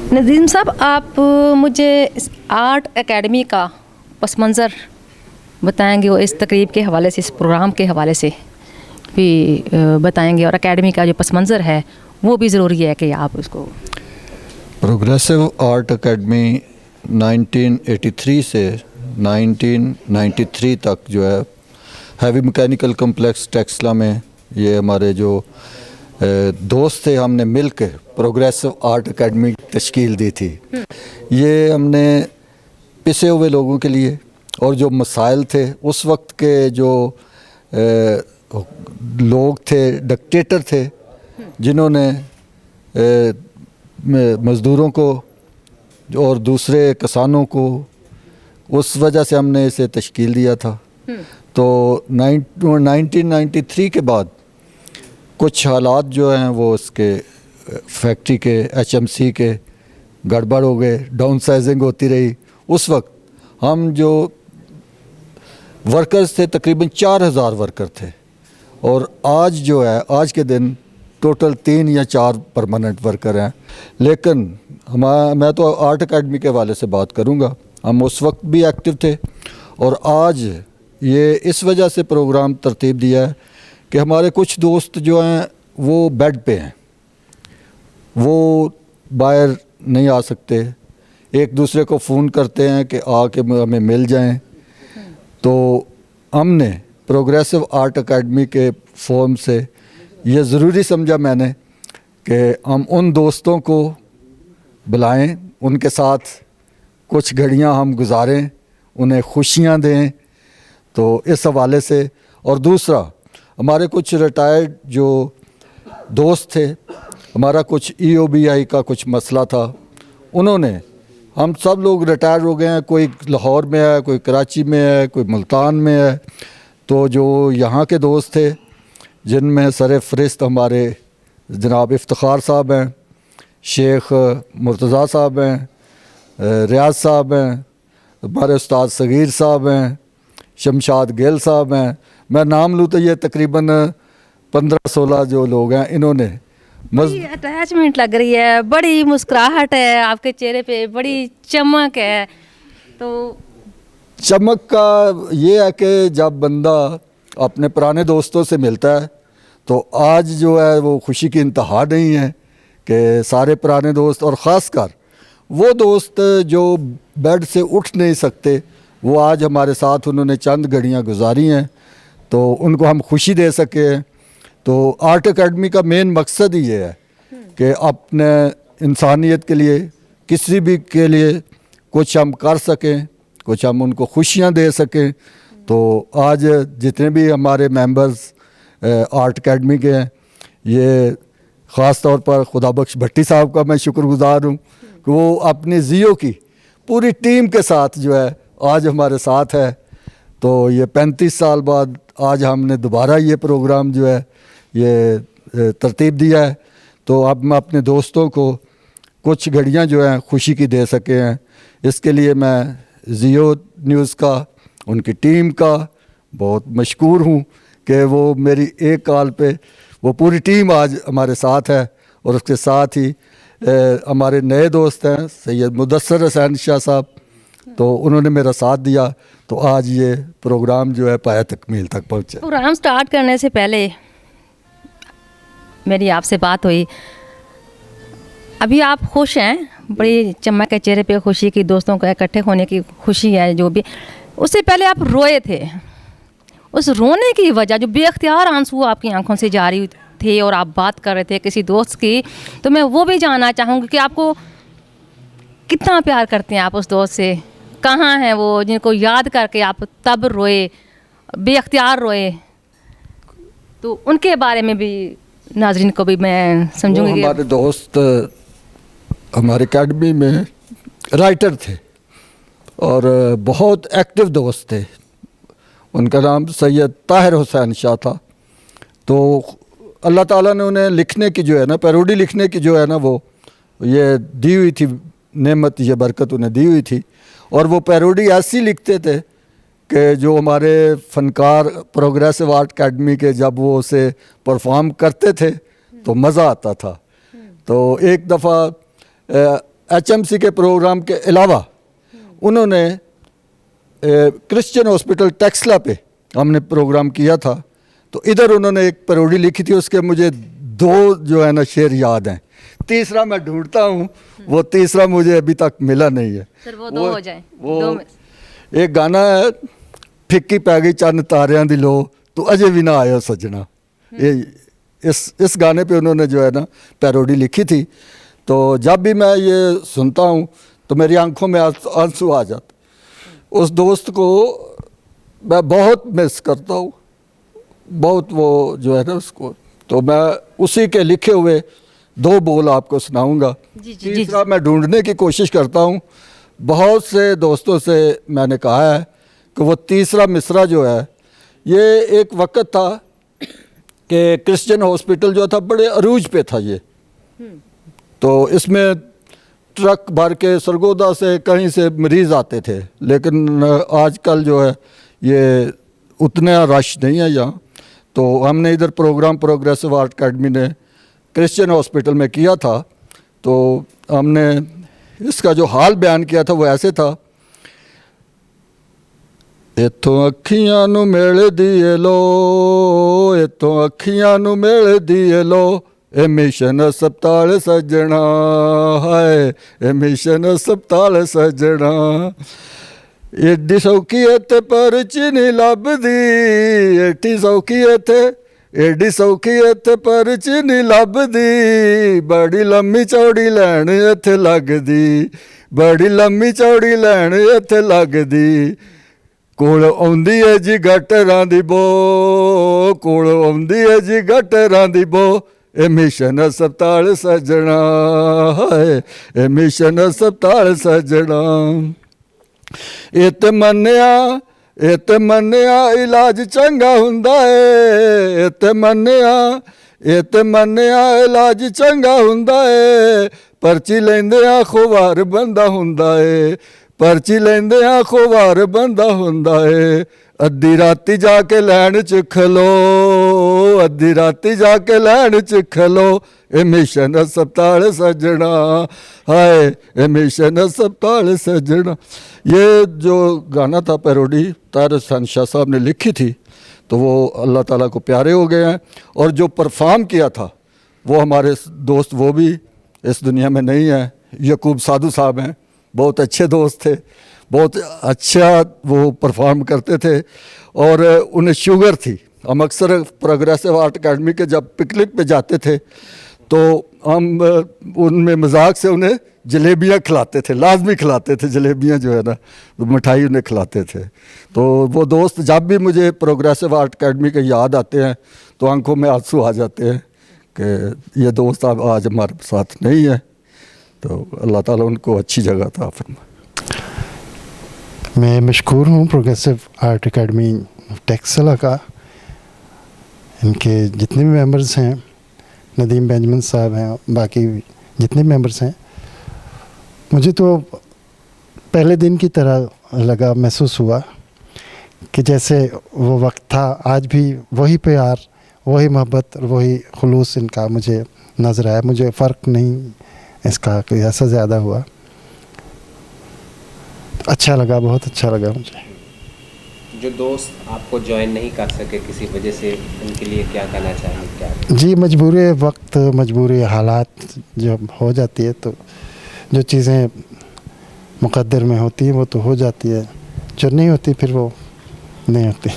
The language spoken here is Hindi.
नदीम साहब, आप मुझे इस आर्ट एकेडमी का पस मंज़र बताएंगे और इस तकरीब के हवाले से, इस प्रोग्राम के हवाले से भी बताएंगे, और एकेडमी का जो पस मंज़र है वो भी ज़रूरी है कि आप उसको। प्रोग्रेसिव आर्ट एकेडमी 1983 से 1993 तक जो है हैवी मैकेनिकल कम्प्लेक्स टेक्सला में ये हमारे जो दोस्त थे, हमने मिल के प्रोग्रेसिव आर्ट एकेडमी तश्कील दी थी। ये हमने पिसे हुए लोगों के लिए और जो मसाइल थे उस वक्त के, जो लोग थे, डिक्टेटर थे, जिन्होंने मज़दूरों को और दूसरे किसानों को, उस वजह से हमने इसे तश्कील दिया था। तो 1993 के बाद कुछ हालात जो हैं वो उसके फैक्ट्री के, HMC के गड़बड़ हो गए, डाउन साइजिंग होती रही। उस वक्त हम जो वर्कर्स थे तकरीबन 4000 वर्कर थे, और आज जो है, आज के दिन टोटल 3 या 4 परमानेंट वर्कर हैं। लेकिन मैं तो आर्ट एकेडमी के हवाले से बात करूंगा। हम उस वक्त भी एक्टिव थे, और आज ये इस वजह से प्रोग्राम तरतीब दिया है कि हमारे कुछ दोस्त जो हैं वो बेड पे हैं, वो बाहर नहीं आ सकते, एक दूसरे को फ़ोन करते हैं कि आके हमें मिल जाएं। तो हमने प्रोग्रेसिव आर्ट एकेडमी के फॉर्म से ये ज़रूरी समझा मैंने कि हम उन दोस्तों को बुलाएं, उनके साथ कुछ घड़ियां हम गुजारें, उन्हें खुशियां दें। तो इस हवाले से, और दूसरा हमारे कुछ रिटायर्ड जो दोस्त थे, हमारा कुछ EOBI का कुछ मसला था, उन्होंने, हम सब लोग रिटायर हो गए हैं, कोई लाहौर में है, कोई कराची में है, कोई मुल्तान में है। तो जो यहाँ के दोस्त थे, जिनमें सर फरिस्त हमारे जनाब इफ्तिखार साहब हैं, शेख मुर्तज़ा साहब हैं, रियाज साहब हैं, हमारे उस्ताद सगीर साहब हैं, शमशाद गिल साहब हैं। मैं नाम लूँ तो ये तकरीबन 15-16 जो लोग हैं, इन्होंने बड़ी अटैचमेंट लग रही है, बड़ी मुस्कुराहट है आपके चेहरे पे, बड़ी चमक है। तो चमक का ये है कि जब बंदा अपने पुराने दोस्तों से मिलता है तो आज जो है वो खुशी की इंतहा नहीं है कि सारे पुराने दोस्त, और ख़ासकर वो दोस्त जो बेड से उठ नहीं सकते, वो आज हमारे साथ उन्होंने चंद घड़ियाँ गुजारी हैं, तो उनको हम खुशी दे सके। तो आर्ट एकेडमी का मेन मकसद ही ये है कि अपने इंसानियत के लिए, किसी भी के लिए कुछ हम कर सकें, कुछ हम उनको खुशियाँ दे सकें। तो आज जितने भी हमारे मेंबर्स आर्ट एकेडमी के हैं, ये ख़ास तौर पर खुदाबख्श भट्टी साहब का मैं शुक्रगुज़ार हूँ कि वो अपनी जियो की पूरी टीम के साथ जो है आज हमारे साथ है। तो ये 35 साल बाद आज हमने दोबारा ये प्रोग्राम जो है ये तरतीब दिया है। तो अब मैं अपने दोस्तों को कुछ घड़ियाँ जो हैं खुशी की दे सके हैं, इसके लिए मैं जियो न्यूज़ का, उनकी टीम का बहुत मशकूर हूँ कि वो मेरी एक कॉल पे वो पूरी टीम आज हमारे साथ है। और उसके साथ ही हमारे नए दोस्त हैं सैयद मुदस्सर हुसैन शाह साहब, तो उन्होंने मेरा साथ दिया। तो आज ये प्रोग्राम जो है पाया तकमील तक पहुँचा। प्रोग्राम स्टार्ट करने से पहले मेरी आपसे बात हुई, अभी आप खुश हैं, बड़ी चमक है चेहरे पे, खुशी की, दोस्तों का इकट्ठे होने की खुशी है जो भी। उससे पहले आप रोए थे, उस रोने की वजह, जो बेख्तियार आंसू आपकी आंखों से जारी थे और आप बात कर रहे थे किसी दोस्त की, तो मैं वो भी जानना चाहूँगी कि आपको कितना प्यार करते हैं आप उस दोस्त से, कहाँ हैं वो जिनको याद करके आप तब रोए, बेख्तियार रोए। तो उनके बारे में भी नाज़रीन को भी मैं समझूंगी। हमारे दोस्त हमारे एकेडमी में राइटर थे और बहुत एक्टिव दोस्त थे। उनका नाम सैयद ताहिर हुसैन शाह था। तो अल्लाह ताला ने उन्हें लिखने की जो है ना, पैरोडी लिखने की जो है ना, वो ये दी हुई थी नेमत, ये बरकत उन्हें दी हुई थी। और वो पैरोडी ऐसी लिखते थे कि जो हमारे फ़नकार प्रोग्रेसिव आर्ट एकेडमी के जब वो उसे परफॉर्म करते थे तो मज़ा आता था। तो एक दफ़ा HMC के प्रोग्राम के अलावा उन्होंने क्रिश्चियन हॉस्पिटल टेक्सला पे हमने प्रोग्राम किया था, तो इधर उन्होंने एक पैरोडी लिखी थी, उसके मुझे 2 जो है ना शेर याद हैं। तीसरा मैं ढूंढता हूँ, वो तीसरा मुझे अभी तक मिला नहीं है। सर वो 2 हो जाए। वो एक गाना है, फिक्की पै गई चन्न तारियां दी लो तू अजे भी ना आयो सजना। ये इस गाने पे उन्होंने जो है ना पैरोडी लिखी थी। तो जब भी मैं ये सुनता हूँ तो मेरी आंखों में आंसू आ जाते। उस दोस्त को मैं बहुत मिस करता हूँ, बहुत वो जो है ना उसको। तो मैं उसी के लिखे हुए 2 बोल आपको सुनाऊंगा। तीसरा मैं ढूंढने की कोशिश करता हूँ। बहुत से दोस्तों से मैंने कहा है कि वो तीसरा मिसरा जो है, ये एक वक्त था कि क्रिश्चियन हॉस्पिटल जो था बड़े अरूज पे था ये। तो इसमें ट्रक भर के सरगोदा से कहीं से मरीज़ आते थे, लेकिन आजकल जो है ये उतना रश नहीं है यहाँ। तो हमने इधर प्रोग्राम प्रोग्रेसिव आर्ट अकेडमी ने क्रिश्चियन हॉस्पिटल में किया था। तो हमने इसका जो हाल बयान किया था वो ऐसे था, इत्थों अखियां नू मेल दिए लो, इत्थों अखियां नू मेल दिए लो, ए मिशन अस्पताल सजना, हाय ए मिशन अस्पताल सजना। एडी सौखी इत्थे परची नहीं लभदी, एडी सौखी इत्थे, एडी सौखी इत्थे परची नहीं लभदी, बड़ी लम्मी चौड़ी लैन इत्थे लगदी, बड़ी लम्मी चौड़ी लैन इत्थे लगदी। कोल आउंदी है जी गटरां दी बो, कोल आउंदी है जी गटरां दी बो, ए मिशन अस्पताल सजना, हाय ए मिशन अस्पताल सजना। इत्ते मन्निया इलाज चंगा हुंदा है, इत्ते मन्निया इलाज चंगा हुंदा है, पर्ची लैंदे खोवार बंदा हुंदा है, पर्ची लैंदे खोवार बंदा हुंदा है। अद्धी राती जाके लैन च खलो, अद्धी राती जाके लैन च खलो, ए मिशन अस्पताल सजना, हाय ए मिशन अस्पताल सजना। ये जो गाना था पैरोडी ताहिर हुसैन शाह साहब ने लिखी थी, तो वो अल्लाह ताला को प्यारे हो गए हैं। और जो परफॉर्म किया था वो हमारे दोस्त, वो भी इस दुनिया में नहीं है, यकूब साधु साहब हैं। बहुत अच्छे दोस्त थे, बहुत अच्छा वो परफॉर्म करते थे। और उन्हें शुगर थी। हम अक्सर प्रोग्रेसिव आर्ट अकेडमी के जब पिकनिक पे जाते थे तो हम उनमें मजाक से उन्हें जलेबियाँ खिलाते थे, लाजमी खिलाते थे जलेबियाँ जो है ना, मिठाई उन्हें खिलाते थे। तो वो दोस्त जब भी मुझे प्रोग्रेसिव आर्ट अकेडमी के याद आते हैं तो आंखों में आंसू आ जाते हैं कि ये दोस्त अब आज हमारे साथ नहीं है। तो अल्लाह ताला उनको अच्छी जगह अता फरमाए। मैं मशकूर हूँ प्रोग्रेसिव आर्ट अकेडमी टेक्सला का। इनके जितने भी मेंबर्स हैं, नदीम बेंजमिन साहब हैं, बाकी जितने भी मेंबर्स हैं, मुझे तो पहले दिन की तरह लगा, महसूस हुआ कि जैसे वो वक्त था, आज भी वही प्यार, वही मोहब्बत और वही खुलूस इनका मुझे नज़र आया। मुझे फ़र्क नहीं इसका कोई ऐसा ज़्यादा हुआ। अच्छा लगा, बहुत अच्छा लगा मुझे। जो दोस्त आपको ज्वाइन नहीं कर सके किसी वजह से, उनके लिए क्या कहना चाहेंगे? क्या जी, मजबूरी वक्त, मजबूरी हालात जब हो जाती है तो जो चीज़ें मुक़द्दर में होती हैं वो तो हो जाती है, जो नहीं होती फिर वो नहीं होती।